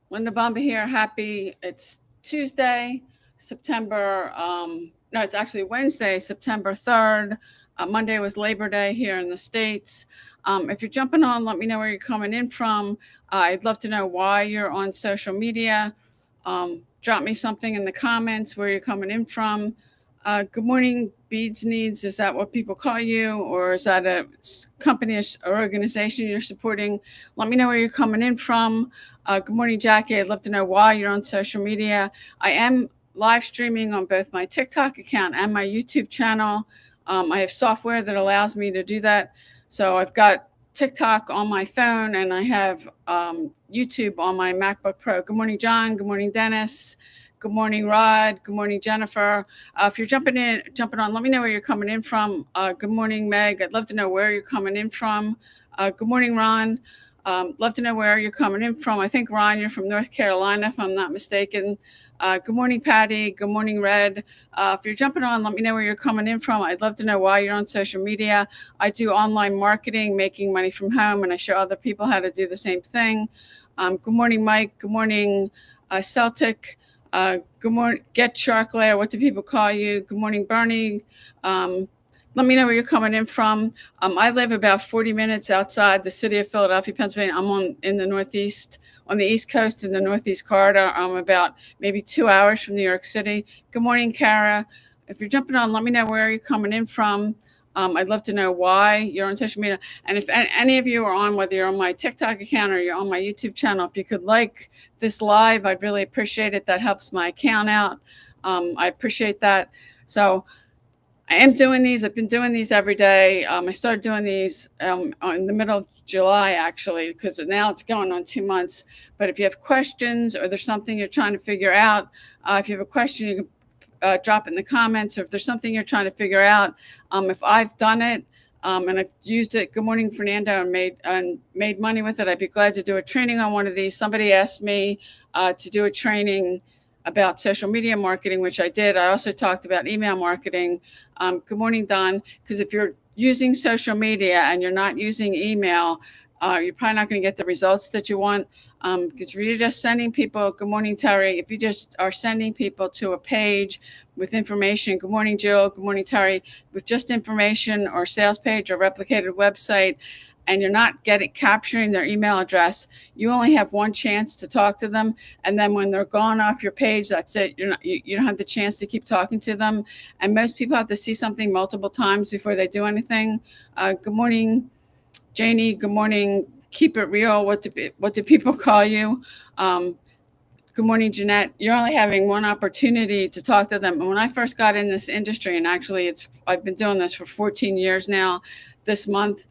Linda Bomba here. It's Tuesday, September, no, it's actually Wednesday, September 3rd. Monday was Labor Day here in the States. If you're jumping on, let me know where you're coming in from. I'd love to know why you're on social media. Drop me something in the comments where you're coming in from. Good morning, Beads Needs. Is that what people call you, or is that a company or organization you're supporting? Let me know where you're coming in from. Good morning, Jackie. I'd love to know why you're on social media. I am live streaming on both my TikTok account and my YouTube channel. I have software that allows me to do that. So I've got TikTok on my phone and I have YouTube on my MacBook Pro. Good morning, John. Good morning, Dennis. Good morning, Rod. Good morning, Jennifer. If you're jumping on, let me know where you're coming in from. Good morning, Meg. I'd love to know where you're coming in from. Good morning, Ron. Love to know where you're coming in from. I think, Ron, you're from North Carolina, if I'm not mistaken. Good morning, Patty. Good morning, Red. If you're jumping on, let me know where you're coming in from. I'd love to know why you're on social media. I do online marketing, making money from home, and I show other people how to do the same thing. Good morning, Mike. Good morning, Celtic. Good morning, Get Shark Lair. What do people call you? Good morning, Bernie. Um, Let me know where you're coming in from. I live about 40 minutes outside the city of Philadelphia, Pennsylvania. I'm in the Northeast, on the East Coast in the Northeast corridor. I'm about maybe 2 hours from New York City. Good morning, Kara. If you're jumping on, let me know where you're coming in from. I'd love to know why you're on social media. And if any of you are on, whether you're on my TikTok account or you're on my YouTube channel, if you could like this live, I'd really appreciate it. That helps my account out. I appreciate that. So I am doing these. I've been doing these every day. I started doing these in the middle of July, actually, because now it's going on 2 months. But if you have questions or there's something you're trying to figure out, if you have a question, you can drop in the comments. Or if there's something you're trying to figure out, if I've done it and I've used it, good morning, Fernando, and made money with it, I'd be glad to do a training on one of these. Somebody asked me to do a training about social media marketing, which I did. I also talked about email marketing. Good morning, Don. Because if you're using social media and you're not using email, you're probably not going to get the results that you want. Because if you're just sending people, good morning, Terry. If you just are sending people to a page with information, good morning, Jill. Good morning, Terry. With just information or sales page or replicated website, and you're not capturing their email address, you only have one chance to talk to them, and then when they're gone off your page, that's it. You don't have the chance to keep talking to them, and most people have to see something multiple times before they do anything. Good morning, Janie. Good morning. Keep it real. What do people call you? Um, Good morning, Jeanette. You're only having one opportunity to talk to them. And when I first got in this industry, and actually I've been doing this for 14 years now, this month,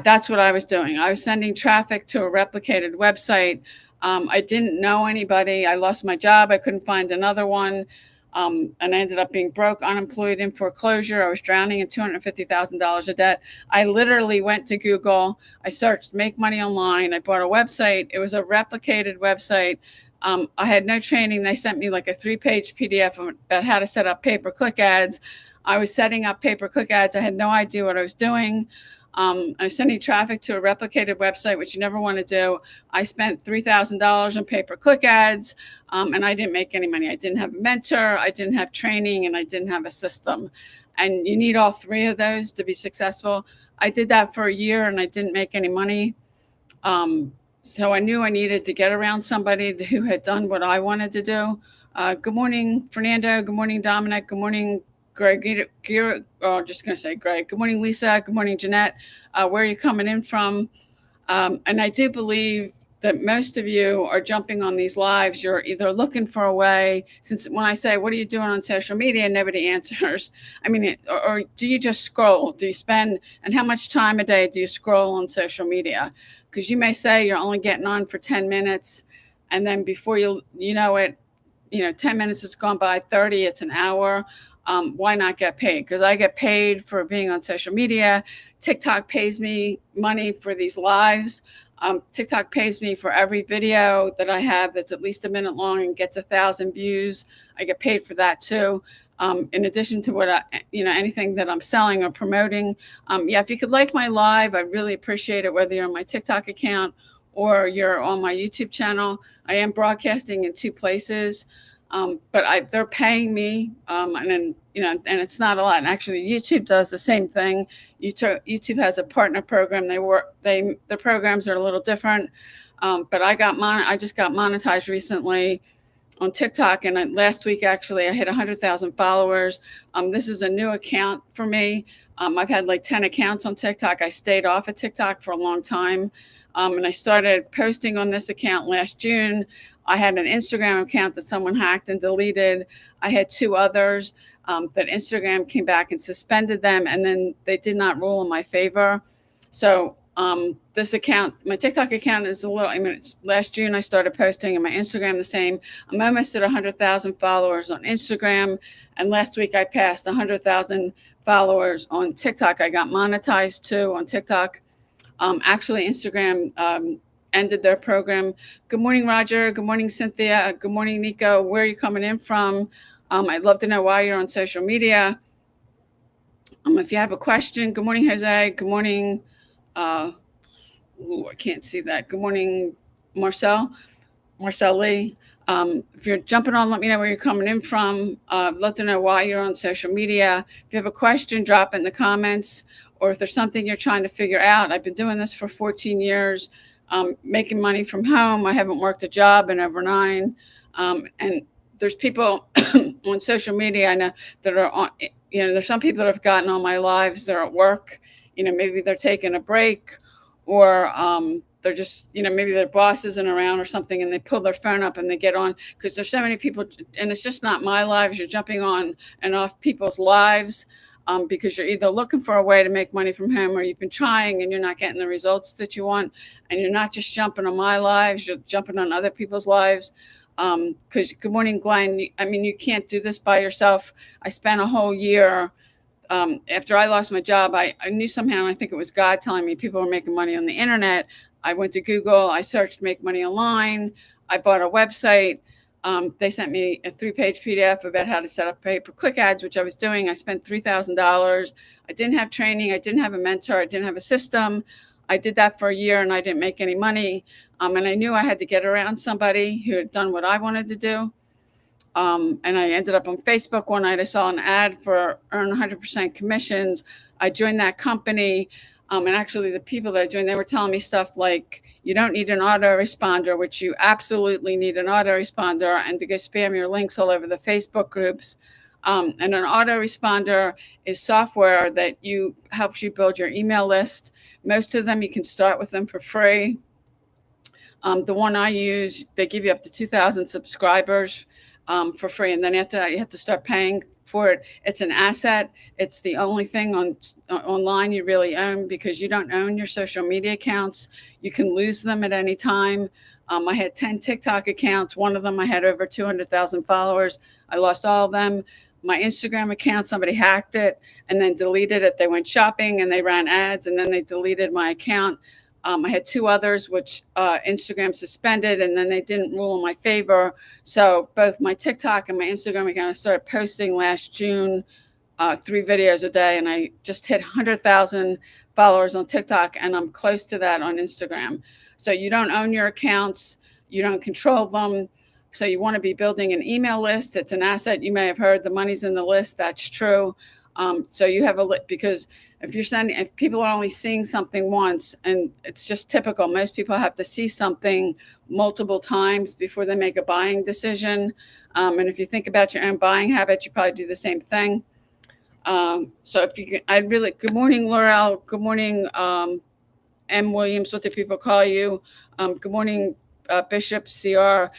that's what I was doing. I was sending traffic to a replicated website. I didn't know anybody. I lost my job. I couldn't find another one. And I ended up being broke, unemployed, in foreclosure. I was drowning in $250,000 of debt. I literally went to Google. I searched make money online. I bought a website. It was a replicated website. I had no training. They sent me like a 3-page PDF about how to set up pay-per-click ads. I was setting up pay-per-click ads. I had no idea what I was doing. I was sending traffic to a replicated website, which you never want to do. I spent $3,000 on pay-per-click ads, and I didn't make any money. I didn't have a mentor, I didn't have training, and I didn't have a system. And you need all three of those to be successful. I did that for a year, and I didn't make any money. So I knew I needed to get around somebody who had done what I wanted to do. Good morning, Fernando. Good morning, Dominic. Good morning, Greg. I'm just going to say Greg. Good morning, Lisa. Good morning, Jeanette. Where are you coming in from? And I do believe that most of you are jumping on these lives. You're either looking for a way, since when I say, what are you doing on social media? Nobody answers. I mean, or do you just scroll? Do you spend, and how much time a day do you scroll on social media? Because you may say you're only getting on for 10 minutes. And then before you know it, 10 minutes has gone by, 30, it's an hour. Why not get paid? Because I get paid for being on social media. TikTok pays me money for these lives. TikTok pays me for every video that I have that's at least a minute long and gets 1,000 views. I get paid for that too. In addition to anything that I'm selling or promoting. Yeah, if you could like my live, I really appreciate it, whether you're on my TikTok account or you're on my YouTube channel. I am broadcasting in two places, but they're paying me, and then and it's not a lot. And actually, YouTube does the same thing. YouTube has a partner program. Their programs are a little different, but I just got monetized recently on TikTok, and last week actually I hit 100,000 followers. This is a new account for me. I've had like 10 accounts on TikTok. I stayed off of TikTok for a long time, and I started posting on this account last June. I had an Instagram account that someone hacked and deleted. I had two others that Instagram came back and suspended them, and then they did not rule in my favor. So this account, my TikTok account is last June I started posting, and my Instagram the same. I'm almost at 100,000 followers on Instagram, and last week I passed 100,000 followers on TikTok. I got monetized too on TikTok. Actually, Instagram ended their program. Good morning, Roger. Good morning, Cynthia. Good morning, Nico. Where are you coming in from? I'd love to know why you're on social media. If you have a question, good morning, Jose. Good morning. I can't see that. Good morning, Marcel Lee. If you're jumping on, let me know where you're coming in from. Let them know why you're on social media. If you have a question, drop it in the comments, or if there's something you're trying to figure out. I've been doing this for 14 years, making money from home. I haven't worked a job in over 9. And there's people on social media I know that are on, there's some people that have gotten on my lives. They're at work, maybe they're taking a break, or they're just, maybe their boss isn't around or something, and they pull their phone up and they get on, because there's so many people, and it's just not my lives. You're jumping on and off people's lives because you're either looking for a way to make money from home, or you've been trying and you're not getting the results that you want. And you're not just jumping on my lives, you're jumping on other people's lives. Because good morning, Glenn. You can't do this by yourself. I spent a whole year after I lost my job. I knew somehow, I think it was God telling me people were making money on the internet. I went to Google, I searched make money online. I bought a website. They sent me a 3-page PDF about how to set up pay-per-click ads, which I was doing. I spent $3,000. I didn't have training. I didn't have a mentor. I didn't have a system. I did that for a year and I didn't make any money. And I knew I had to get around somebody who had done what I wanted to do. And I ended up on Facebook one night. I saw an ad for earn 100% commissions. I joined that company. And actually the people that I joined, they were telling me stuff like, you don't need an autoresponder, which you absolutely need an autoresponder, and to go spam your links all over the Facebook groups. And an autoresponder is software that helps you build your email list. Most of them, you can start with them for free. The one I use, they give you up to 2,000 subscribers for free. And then after that, you have to start paying for it. It's an asset. It's the only thing online you really own, because you don't own your social media accounts. You can lose them at any time. I had 10 TikTok accounts. One of them, I had over 200,000 followers. I lost all of them. My Instagram account, somebody hacked it and then deleted it. They went shopping and they ran ads, and then they deleted my account. I had 2 others, which Instagram suspended, and then they didn't rule in my favor. So both my TikTok and my Instagram account, I started posting last June, 3 videos a day, and I just hit 100,000 followers on TikTok, and I'm close to that on Instagram. So you don't own your accounts, you don't control them. So you want to be building an email list. It's an asset. You may have heard the money's in the list. That's true. So you have because if people are only seeing something once, and it's just typical, most people have to see something multiple times before they make a buying decision. And if you think about your own buying habits, you probably do the same thing. So if you can, good morning, Laurel. Good morning, M. Williams, what do people call you? Good morning, Bishop CR.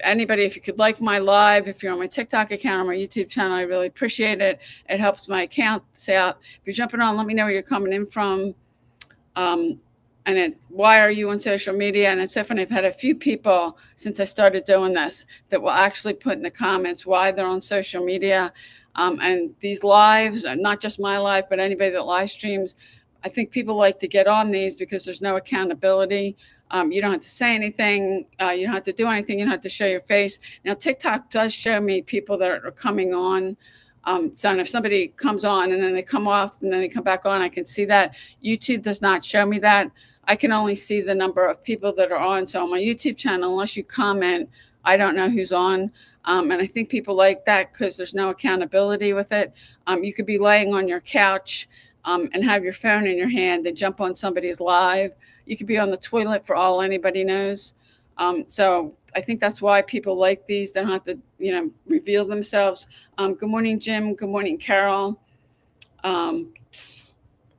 If you could like my live, if you're on my TikTok account or my YouTube channel, I really appreciate it. It helps my account stay out. If you're jumping on, let me know where you're coming in from. Why are you on social media? And it's different. I've had a few people since I started doing this that will actually put in the comments why they're on social media. And these lives, not just my live, but anybody that live streams, I think people like to get on these because there's no accountability. You don't have to say anything. You don't have to do anything. You don't have to show your face. Now, TikTok does show me people that are coming on. So if somebody comes on and then they come off and then they come back on, I can see that. YouTube does not show me that. I can only see the number of people that are on. So on my YouTube channel, unless you comment, I don't know who's on. And I think people like that because there's no accountability with it. You could be laying on your couch and have your phone in your hand and jump on somebody's live. You could be on the toilet for all anybody knows. So I think that's why people like these. They don't have to, reveal themselves. Good morning, Jim. Good morning, Carol. Um,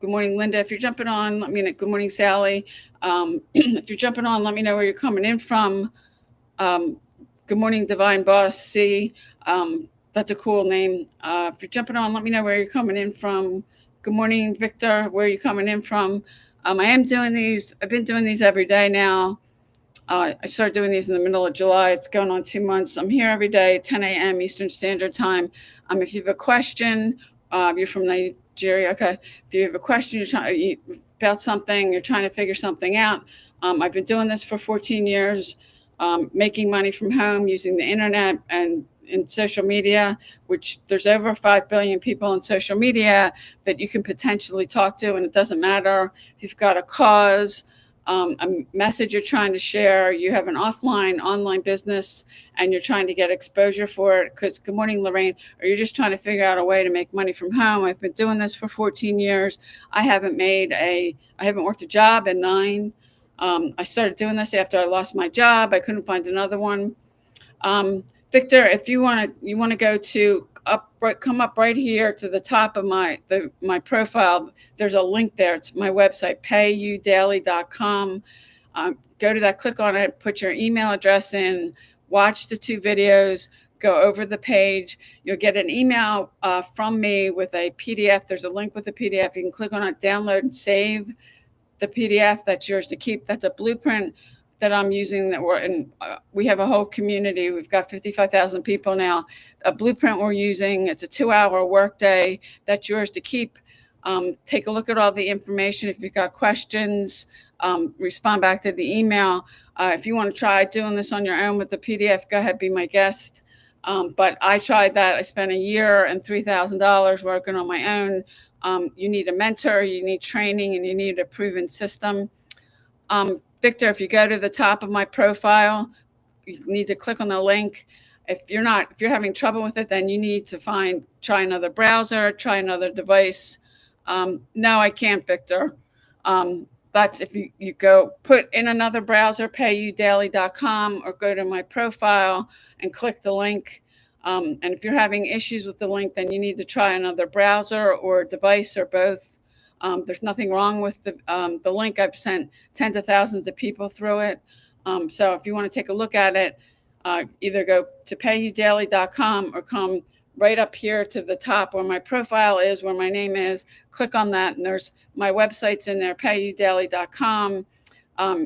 Good morning, Linda. If you're jumping on, let me know. Good morning, Sally. If you're jumping on, let me know where you're coming in from. Um, Good morning, Divine Boss C. That's a cool name. If you're jumping on, let me know where you're coming in from. Good morning, Victor. Where are you coming in from? I am doing these. I've been doing these every day now. I started doing these in the middle of July. It's going on 2 months. I'm here every day, 10 a.m. Eastern Standard Time. If you have a question, you're from Nigeria. Okay. If you have a question, about something, you're trying to figure something out. I've been doing this for 14 years, making money from home using the internet and in social media, which there's over 5 billion people on social media that you can potentially talk to. And it doesn't matter if you've got a cause, a message you're trying to share, you have an online business, and you're trying to get exposure for it. Because, good morning, Lorraine, or you're just trying to figure out a way to make money from home. I've been doing this for 14 years. I haven't worked a job in 9. I started doing this after I lost my job. I couldn't find another one. Victor, if you want to go to come up right here to the top of my profile. There's a link there. It's my website, payudaily.com. Go to that, click on it, put your email address in, watch the 2 videos, go over the page. You'll get an email from me with a PDF. There's a link with a PDF. You can click on it, download and save the PDF. That's yours to keep. That's a blueprint that I'm using. That we're in. We have a whole community. We've got 55,000 people now. A blueprint we're using. It's a 2-hour workday. That's yours to keep. Take a look at all the information. If you've got questions, respond back to the email. If you want to try doing this on your own with the PDF, go ahead, be my guest. But I tried that. I spent a year and $3,000 working on my own. You need a mentor, you need training, and you need a proven system. Victor, if you go to the top of my profile, you need to click on the link. If you're having trouble with it, then you need to try another browser, try another device. No, I can't, Victor. That's if you go put in another browser, payudaily.com, or go to my profile and click the link. And if you're having issues with the link, then you need to try another browser or device or both. There's nothing wrong with the link. I've sent tens of thousands of people through it. So if you want to take a look at it, either go to payudaily.com or come right up here to the top where my profile is, where my name is. Click on that, and there's my website's in there, payudaily.com.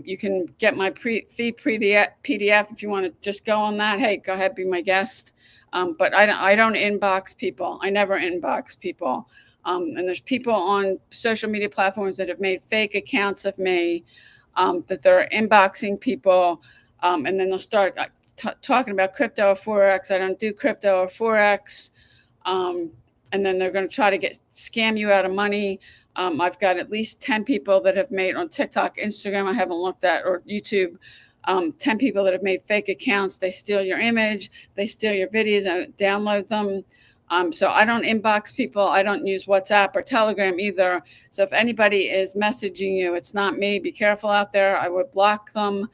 You can get my free PDF if you want to just go on that. Hey, go ahead, be my guest. But I don't inbox people. I never inbox people. And there's people on social media platforms that have made fake accounts of me, that they're inboxing people, and then they'll start talking about crypto or Forex. I don't do crypto or Forex. And then they're going to try to scam you out of money. I've got at least 10 people that have made on TikTok, Instagram, I haven't looked at, or YouTube. 10 people that have made fake accounts. They steal your image, they steal your videos, and download them. So I don't inbox people. I don't use WhatsApp or Telegram either. So if anybody is messaging you, it's not me. Be careful out there. I would block them.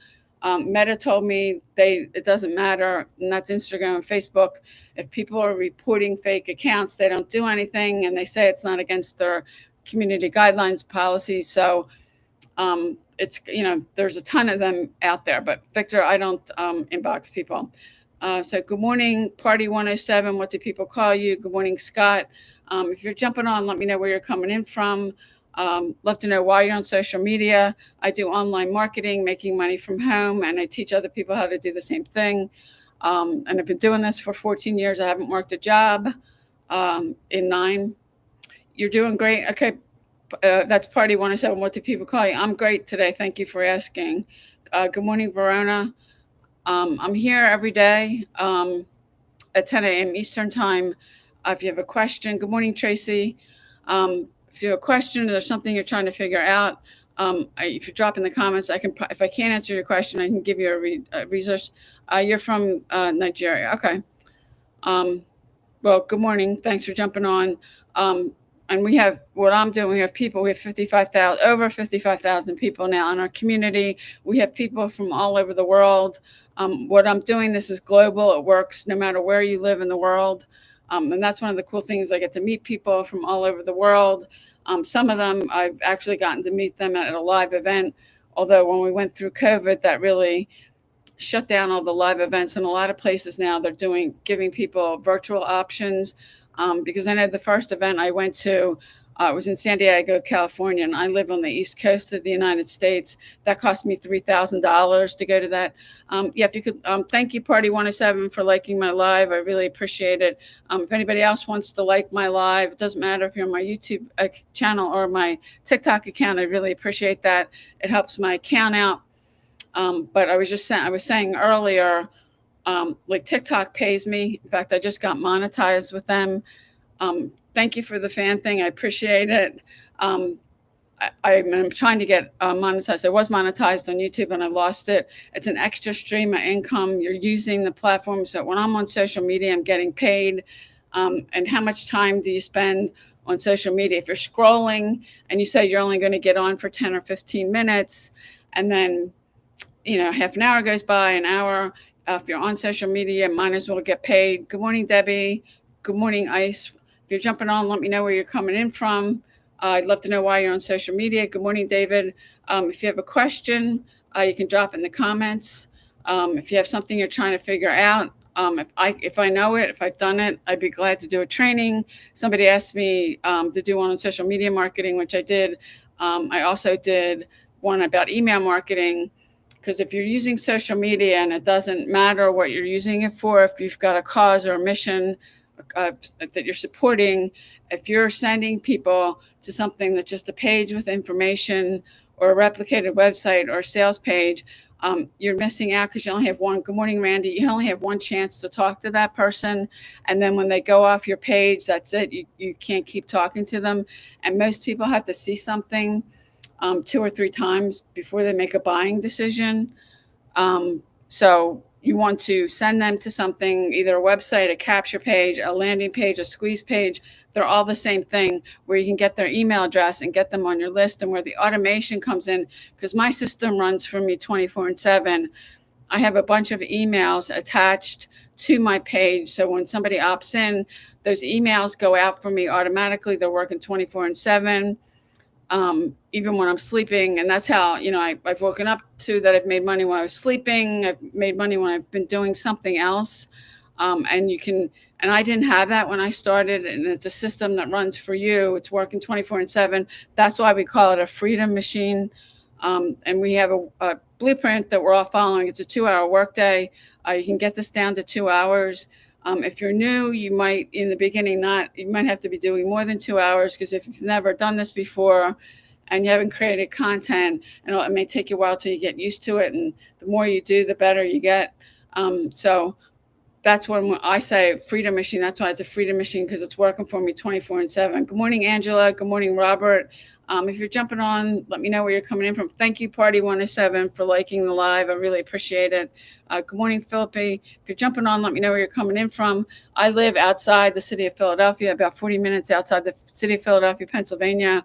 Meta told me it doesn't matter, and that's Instagram and Facebook. If people are reporting fake accounts, they don't do anything, and they say it's not against their community guidelines policy. So it's, there's a ton of them out there. But Victor, I don't inbox people. So good morning, Party 107. What do people call you? Good morning, Scott. If you're jumping on, let me know where you're coming in from. Love to know why you're on social media. I do online marketing, making money from home, and I teach other people how to do the same thing. And I've been doing this for 14 years. I haven't worked a job in 9. You're doing great. Okay. That's Party 107. What do people call you? I'm great today. Thank you for asking. Good morning, Verona. I'm here every day at 10 a.m. Eastern time. If you have a question, good morning, Tracy. If you have a question or there's something you're trying to figure out, if you drop in the comments, if I can't answer your question, I can give you a resource. You're from Nigeria. Okay. Um, well, good morning. Thanks for jumping on. And we have what I'm doing. We have people. We have 55,000, over 55,000 people now in our community. We have people from all over the world. What I'm doing, this is global. It works no matter where you live in the world. And that's one of the cool things. I get to meet people from all over the world. Some of them, I've actually gotten to meet them at a live event. Although when we went through COVID, that really shut down all the live events. In a lot of places now they're giving people virtual options, because I know the first event I went to was in San Diego, California, and I live on the East Coast of the United States. That cost me $3,000 to go to that. Yeah, if you could, thank you, Party 107, for liking my live. I really appreciate it. If anybody else wants to like my live, it doesn't matter if you're on my YouTube channel or my TikTok account. I really appreciate that. It helps my account out. But I was saying earlier, like TikTok pays me. In fact, I just got monetized with them. Thank you for the fan thing. I appreciate it. I'm trying to get monetized. I was monetized on YouTube and I lost it. It's an extra stream of income. You're using the platform. So when I'm on social media, I'm getting paid. And how much time do you spend on social media? If you're scrolling and you say you're only going to get on for 10 or 15 minutes, and then half an hour goes by, an hour. If you're on social media, might as well get paid. Good morning, Debbie. Good morning, Ice. If you're jumping on, let me know where you're coming in from. I'd love to know why you're on social media. Good morning, David. If you have a question, you can drop in the comments. If you have something you're trying to figure out, if I know it, if I've done it, I'd be glad to do a training. Somebody asked me to do one on social media marketing, which I did. I also did one about email marketing. Because if you're using social media and it doesn't matter what you're using it for, if you've got a cause or a mission that you're supporting, if you're sending people to something that's just a page with information or a replicated website or a sales page, you're missing out because you only have one. Good morning, Randy. You only have one chance to talk to that person. And then when they go off your page, that's it. You can't keep talking to them. And most people have to see something 2 or 3 times before they make a buying decision. So you want to send them to something, either a website, a capture page, a landing page, a squeeze page. They're all the same thing, where you can get their email address and get them on your list, and where the automation comes in, because my system runs for me 24/7. I have a bunch of emails attached to my page. So when somebody opts in, those emails go out for me automatically. They're working 24/7. Even when I'm sleeping. And that's how, I've woken up to that. I've made money when I was sleeping. I've made money when I've been doing something else. And I didn't have that when I started. And it's a system that runs for you. It's working 24/7. That's why we call it a freedom machine. And we have a blueprint that we're all following. It's a 2-hour workday. You can get this down to 2 hours. If you're new, you might, in the beginning, you might have to be doing more than 2 hours, because if you've never done this before and you haven't created content, and it may take you a while till you get used to it. And the more you do, the better you get. So that's when I say freedom machine. That's why it's a freedom machine, because it's working for me 24/7. Good morning, Angela. Good morning, Robert. If you're jumping on, let me know where you're coming in from. Thank you, Party 107, for liking the live. I really appreciate it. Good morning, Philippi. If you're jumping on, let me know where you're coming in from. I live outside the city of Philadelphia, about 40 minutes outside the city of Philadelphia, Pennsylvania.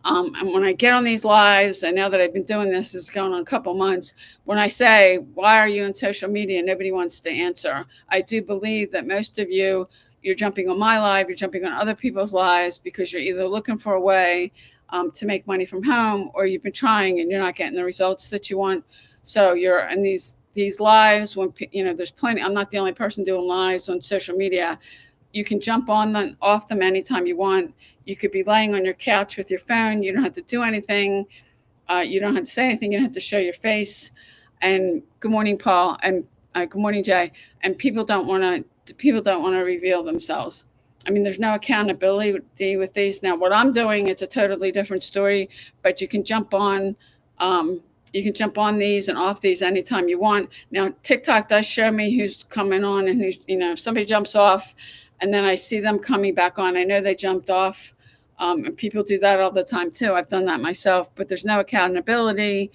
And when I get on these lives, and now that I've been doing this, it's going on a couple months, when I say, why are you on social media? Nobody wants to answer. I do believe that most of you're jumping on my live, you're jumping on other people's lives, because you're either looking for a way to make money from home, or you've been trying and you're not getting the results that you want. So you're in these lives when, there's plenty. I'm not the only person doing lives on social media. You can jump on them, off them anytime you want. You could be laying on your couch with your phone. You don't have to do anything. You don't have to say anything. You don't have to show your face. And good morning, Paul. And good morning, Jay. And people don't want to reveal themselves. I mean, there's no accountability with these. Now, what I'm doing, it's a totally different story. But you can jump on. You can jump on these and off these anytime you want. Now, TikTok does show me who's coming on and who's, if somebody jumps off and then I see them coming back on. I know they jumped off, and people do that all the time too. I've done that myself, but there's no accountability.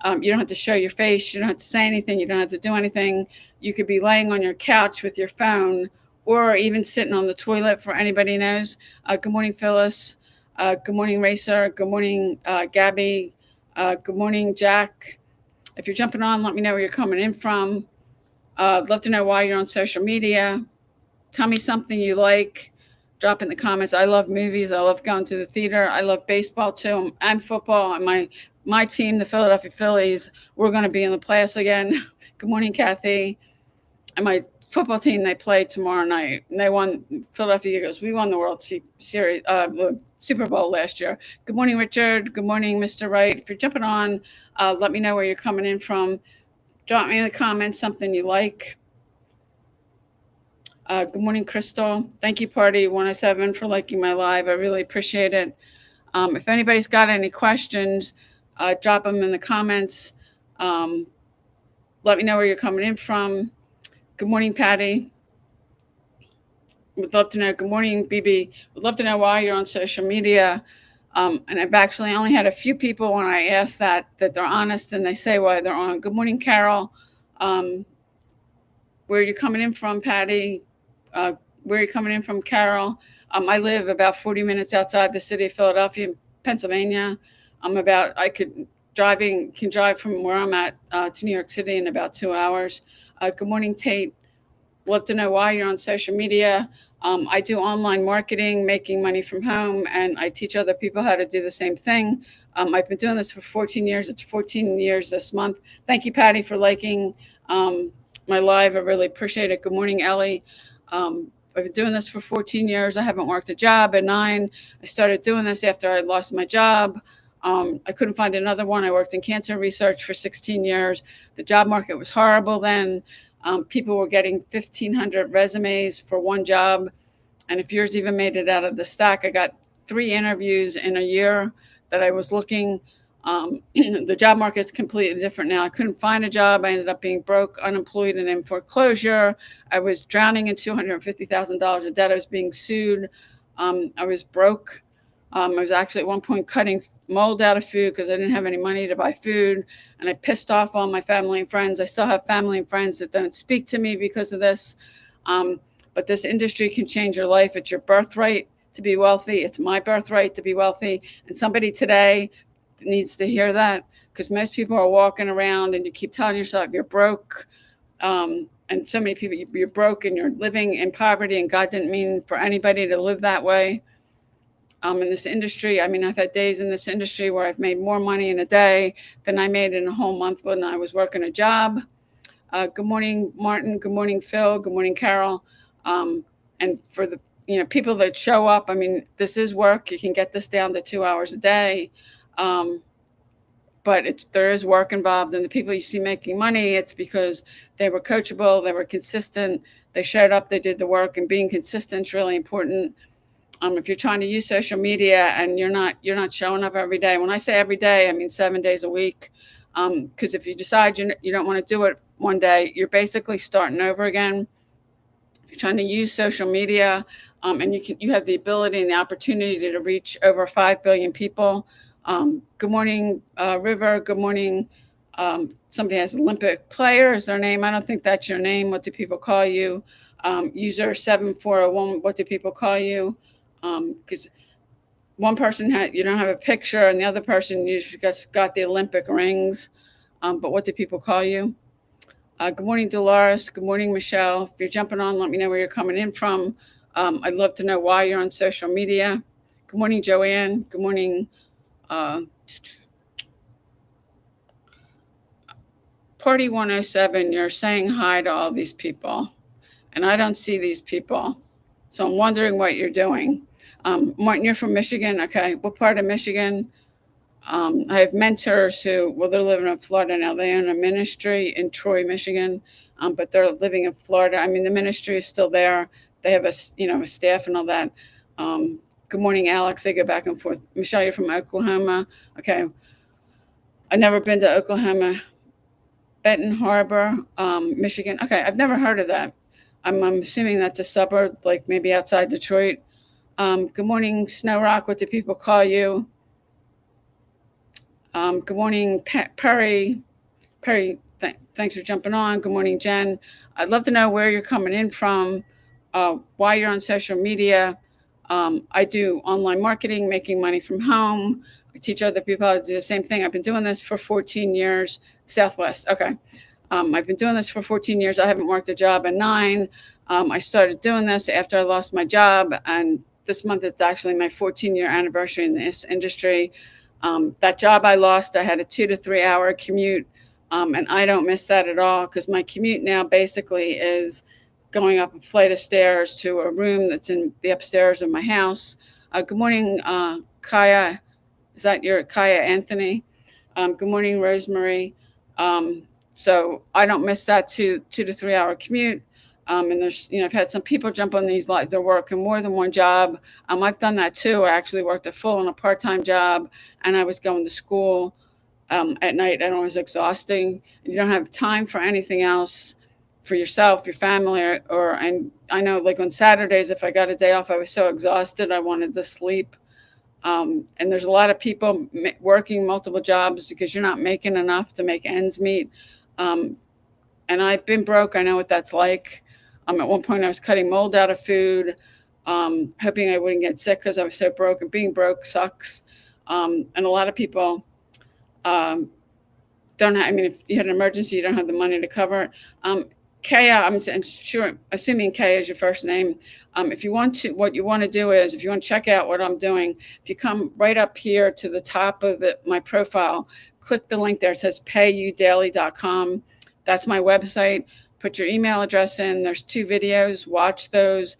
You don't have to show your face. You don't have to say anything. You don't have to do anything. You could be laying on your couch with your phone or even sitting on the toilet for anybody knows. Good morning, Phyllis. Good morning, Racer. Good morning, Gabby. Good morning, Jack. If you're jumping on, let me know where you're coming in from. I'd love to know why you're on social media. Tell me something you like. Drop in the comments. I love movies. I love going to the theater. I love baseball too, and football. And my team, the Philadelphia Phillies, we're going to be in the playoffs again. Good morning, Kathy. And my football team, they play tomorrow night, and they won. Philadelphia Eagles. We won the World Series, the Super Bowl last year. Good morning, Richard. Good morning, Mr. Wright. If you're jumping on, let me know where you're coming in from. Drop me in the comments something you like. Good morning, Crystal. Thank you, Party 107, for liking my live. I really appreciate it. If anybody's got any questions, drop them in the comments. Let me know where you're coming in from. Good morning, Patty. Would love to know. Good morning, BB. Would love to know why you're on social media. And I've actually only had a few people when I ask that they're honest and they say why they're on. Good morning, Carol. Where are you coming in from, Patty? Where are you coming in from, Carol? I live about 40 minutes outside the city of Philadelphia, Pennsylvania. I can drive from where I'm at to New York City in about 2 hours. Good morning, Tate. Love to know why you're on social media. I do online marketing, making money from home, and I teach other people how to do the same thing. I've been doing this for 14 years. It's 14 years this month. Thank you, Patty, for liking my live. I really appreciate it. Good morning, Ellie. I've been doing this for 14 years. I haven't worked a job. At 9, I started doing this after I lost my job. I couldn't find another one. I worked in cancer research for 16 years. The job market was horrible then. People were getting 1,500 resumes for one job. And if yours even made it out of the stack, I got 3 interviews in a year that I was looking. The job market's completely different now. I couldn't find a job. I ended up being broke, unemployed, and in foreclosure. I was drowning in $250,000 of debt. I was being sued. I was broke. I was actually at one point cutting mold out of food because I didn't have any money to buy food. And I pissed off all my family and friends. I still have family and friends that don't speak to me because of this. But this industry can change your life. It's your birthright to be wealthy. It's my birthright to be wealthy. And somebody today needs to hear that, because most people are walking around and you keep telling yourself you're broke. And so many people, you're broke and you're living in poverty, and God didn't mean for anybody to live that way. In this industry, I mean, I've had days in this industry where I've made more money in a day than I made in a whole month when I was working a job. Good morning, Martin. Good morning, Phil. Good morning, Carol. And for the people that show up, I mean, this is work. You can get this down to 2 hours a day. But there is work involved, and the people you see making money, it's because they were coachable, they were consistent, they showed up, they did the work, and being consistent is really important. If you're trying to use social media and you're not showing up every day, when I say every day, I mean 7 days a week, because if you decide you don't want to do it one day, you're basically starting over again. If you're trying to use social media, and you have the ability and the opportunity to reach over 5 billion people. Good morning, River. Good morning. Somebody has Olympic player is their name. I don't think that's your name. What do people call you? User 7401. What do people call you? Because one person you don't have a picture, and the other person you just got the Olympic rings. But what do people call you? Good morning, Dolores. Good morning, Michelle. If you're jumping on, let me know where you're coming in from. I'd love to know why you're on social media. Good morning, Joanne. Good morning. Party 107, you're saying hi to all these people, and I don't see these people. So I'm wondering what you're doing. Martin, you're from Michigan. Okay. What part of Michigan? I have mentors who, they're living in Florida now. They own a ministry in Troy, Michigan, but they're living in Florida. I mean, the ministry is still there. They have a staff and all that. Good morning, Alex. They go back and forth. Michelle, you're from Oklahoma. Okay. I've never been to Oklahoma. Benton Harbor, Michigan. Okay. I've never heard of that. I'm assuming that's a suburb, like maybe outside Detroit. Good morning, Snow Rock. What do people call you? Good morning, Perry. Perry, thanks for jumping on. Good morning, Jen. I'd love to know where you're coming in from, why you're on social media. I do online marketing, making money from home. I teach other people how to do the same thing. I've been doing this for 14 years. Southwest. Okay. I've been doing this for 14 years. I haven't worked a job in 9. I started doing this after I lost my job, and this month is actually my 14-year anniversary in this industry. That job I lost, I had a 2 to 3 hour commute, and I don't miss that at all because my commute now basically is going up a flight of stairs to a room that's in the upstairs of my house. Good morning, Kaya. Is that your Kaya Anthony? Good morning, Rosemary. Um, so I don't miss that 2 to 3 hour commute. And there's, I've had some people jump on these, like they're working more than one job. I've done that too. I actually worked a full and a part-time job, and I was going to school at night, and it was exhausting. You don't have time for anything else for yourself, your family, and I know, like on Saturdays, if I got a day off, I was so exhausted, I wanted to sleep. And there's a lot of people working multiple jobs because you're not making enough to make ends meet. Um, and I've been broke. I know what that's like. At one point, I was cutting mold out of food, hoping I wouldn't get sick because I was so broke. And being broke sucks. And a lot of people um, don't have, I mean, if you had an emergency, you don't have the money to cover it. Kaya, I'm sure, assuming Kaya is your first name. If you want to, what you want to do is, if you want to check out what I'm doing, if you come right up here to the top of my profile, click the link there. It says payudaily.com. That's my website. Put your email address in. There's 2 videos. Watch those.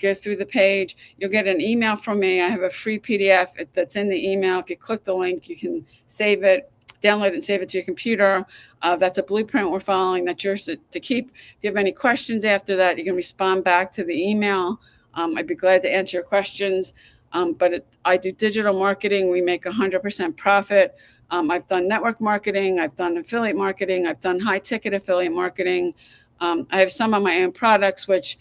Go through the page. You'll get an email from me. I have a free PDF that's in the email. If you click the link, you can save it, download it, and save it to your computer. That's a blueprint we're following. That's yours to keep. If you have any questions after that, you can respond back to the email. I'd be glad to answer your questions. I do digital marketing. We make 100% profit. I've done network marketing. I've done affiliate marketing. I've done high ticket affiliate marketing. I have some of my own products, which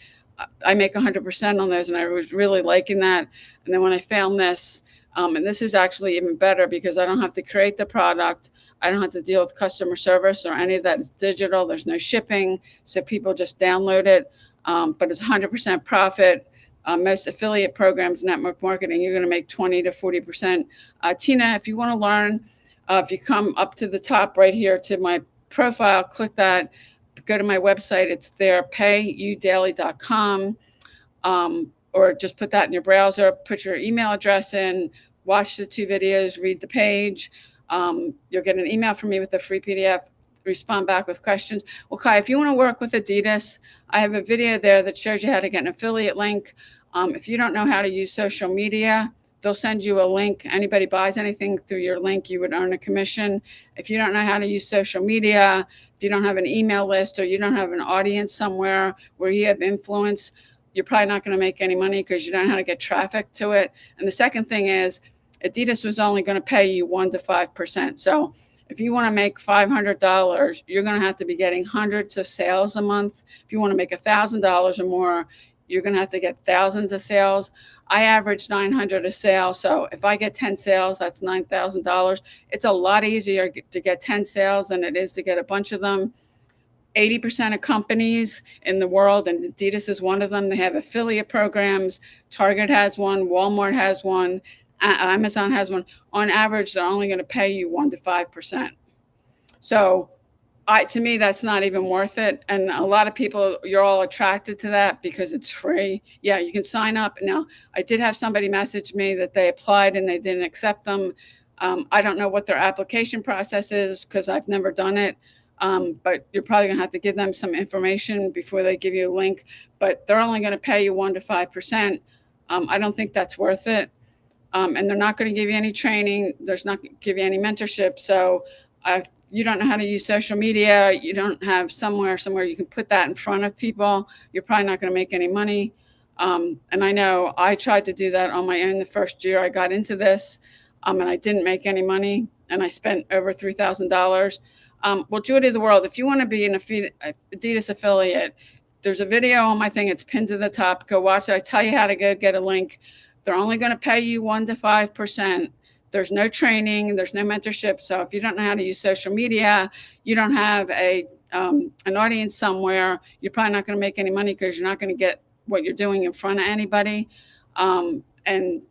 I make 100% on those, and I was really liking that. And then when I found this, and this is actually even better because I don't have to create the product. I don't have to deal with customer service or any of that. It's digital. There's no shipping. So people just download it. But it's 100% profit. Most affiliate programs, network marketing, you're going to make 20 to 40%. Tina, if you want to learn, if you come up to the top right here to my profile, click that, go to my website. It's there, payudaily.com. Or just put that in your browser, put your email address in, watch the 2 videos, read the page. You'll get an email from me with a free PDF, respond back with questions. Well, Kai, if you want to work with Adidas, I have a video there that shows you how to get an affiliate link. If you don't know how to use social media, they'll send you a link. Anybody buys anything through your link, you would earn a commission. If you don't know how to use social media, if you don't have an email list or you don't have an audience somewhere where you have influence, you're probably not going to make any money because you don't know how to get traffic to it. And the second thing is, Adidas was only going to pay you 1 to 5%. So if you want to make $500, you're going to have to be getting hundreds of sales a month. If you want to make $1,000 or more, you're going to have to get thousands of sales. I average 900 a sale. So if I get 10 sales, that's $9,000. It's a lot easier to get 10 sales than it is to get a bunch of them. 80% of companies in the world, and Adidas is one of them, they have affiliate programs. Target has one, Walmart has one, Amazon has one. On average, they're only going to pay you 1 to 5%. So to me, that's not even worth it. And a lot of people, you're all attracted to that because it's free. Yeah, you can sign up. Now, I did have somebody message me that they applied and they didn't accept them. I don't know what their application process is because I've never done it. But you're probably going to have to give them some information before they give you a link. But they're only going to pay you 1 to 5%. I don't think that's worth it. And they're not going to give you any training. There's not going to give you any mentorship. So if you don't know how to use social media, you don't have somewhere you can put that in front of people, you're probably not going to make any money. And I know I tried to do that on my own the first year I got into this, and I didn't make any money, and I spent over $3,000. Well, Jewelry of the World, if you want to be an Adidas affiliate, there's a video on my thing. It's pinned to the top. Go watch it. I tell you how to go get a link. They're only going to pay you 1 to 5%. There's no training. There's no mentorship. So if you don't know how to use social media, you don't have an audience somewhere, you're probably not going to make any money because you're not going to get what you're doing in front of anybody. And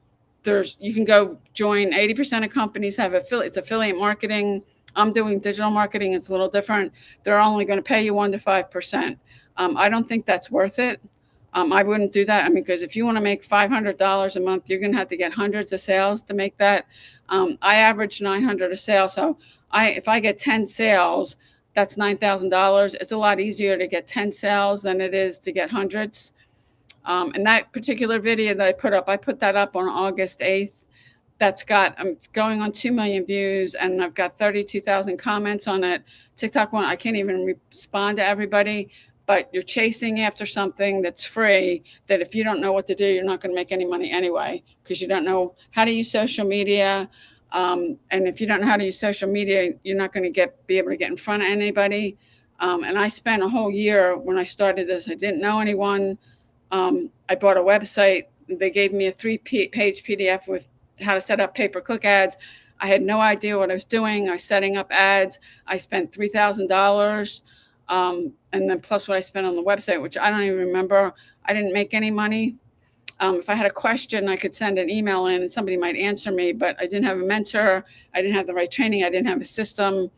you can go join. 80% of companies have it's affiliate marketing. I'm doing digital marketing. It's a little different. They're only going to pay you 1 to 5%. I don't think that's worth it. I wouldn't do that. I mean, because if you want to make $500 a month, you're going to have to get hundreds of sales to make that. I average 900 a sale. So if I get 10 sales, that's $9,000. It's a lot easier to get 10 sales than it is to get hundreds. And that particular video that I put that up on August 8th. That's got, it's going on 2 million views, and I've got 32,000 comments on it. TikTok one, I can't even respond to everybody, but you're chasing after something that's free, that if you don't know what to do, you're not going to make any money anyway, because you don't know how to use social media. And if you don't know how to use social media, you're not going to be able to get in front of anybody. And I spent a whole year when I started this. I didn't know anyone. I bought a website. They gave me a 3-page PDF with how to set up pay-per-click ads. I had no idea what I was doing. I was setting up ads. I spent $3,000, and then plus what I spent on the website, which I don't even remember. I didn't make any money. If I had a question, I could send an email in and somebody might answer me, but I didn't have a mentor. I didn't have the right training. I didn't have a system.